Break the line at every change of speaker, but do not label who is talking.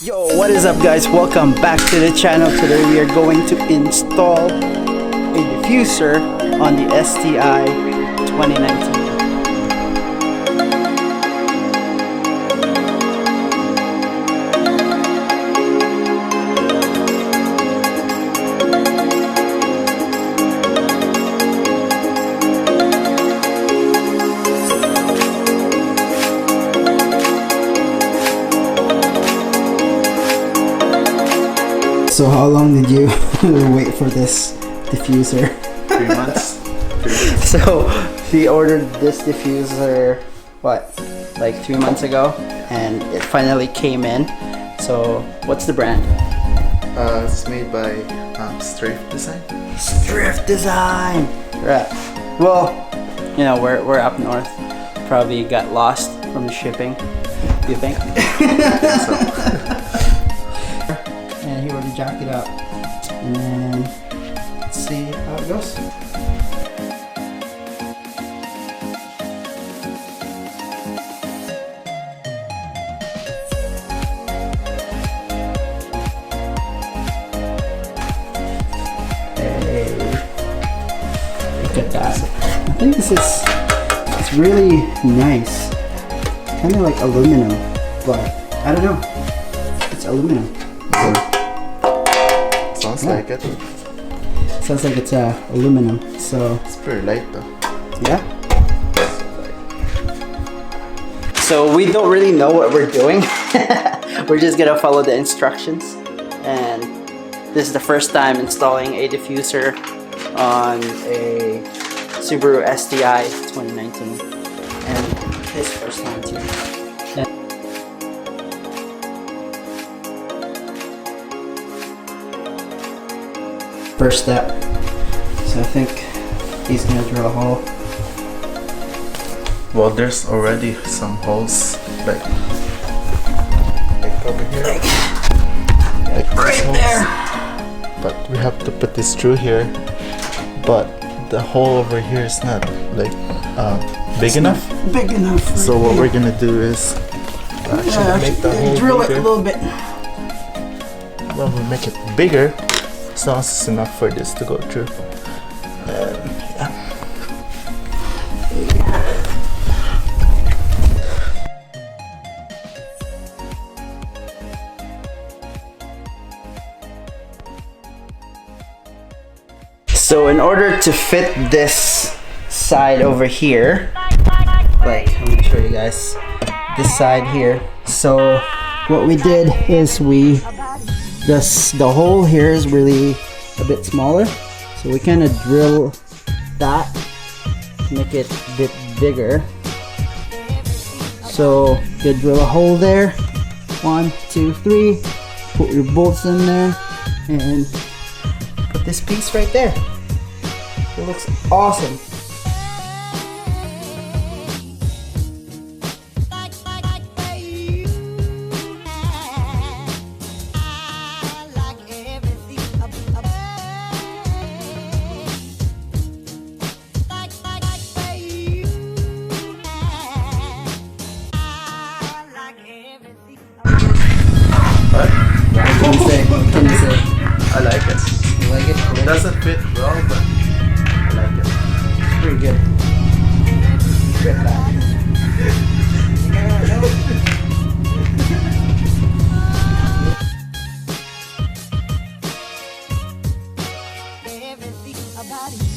Yo, what is up guys? Welcome back to the channel. Today we are going to install a diffuser on the Sti 2019. So how long did you wait for this diffuser?
3 months.
So we ordered this diffuser, what, like 3 months ago, and it finally came in. So what's the brand?
It's made by Strift Design.
Strift Design! Right. Well, you know, we're up north. Probably got lost from the shipping. Do you think?
I think so.
And he already jacked it up. And then let's see how it goes. Hey, look at that. I think this is, it's really nice. Kind of like aluminum, but I don't know. It's aluminum.
Sounds like it.
Sounds like it's aluminum, so
It's pretty light though.
yeah. So we don't really know what we're doing. We're just gonna follow the instructions, and this is the first time installing a diffuser on a Subaru Sti 2019, and his first time too. First step. So I think he's gonna drill a hole.
Well, there's already some holes like over here, like
Right
holes.
there.
But we have to put this through here. But the hole over here is not like big enough.
Big enough.
So what we're gonna do is actually make the hole
drill it
bigger.
a little bit.
Well, we'll make it bigger. As long as it's enough for this to go through. And yeah.
So in order to fit this side over here, like I'm gonna show you guys this side here. So what we did is the hole here is really a bit smaller, so we kind of drill that to make it a bit bigger. So you drill a hole there, 1, 2, 3, put your bolts in there, and put this piece right there. It looks awesome. What can you say?
I like it.
You like it?
It doesn't fit well, but I like it.
It's pretty good. Get that.
Everything about it.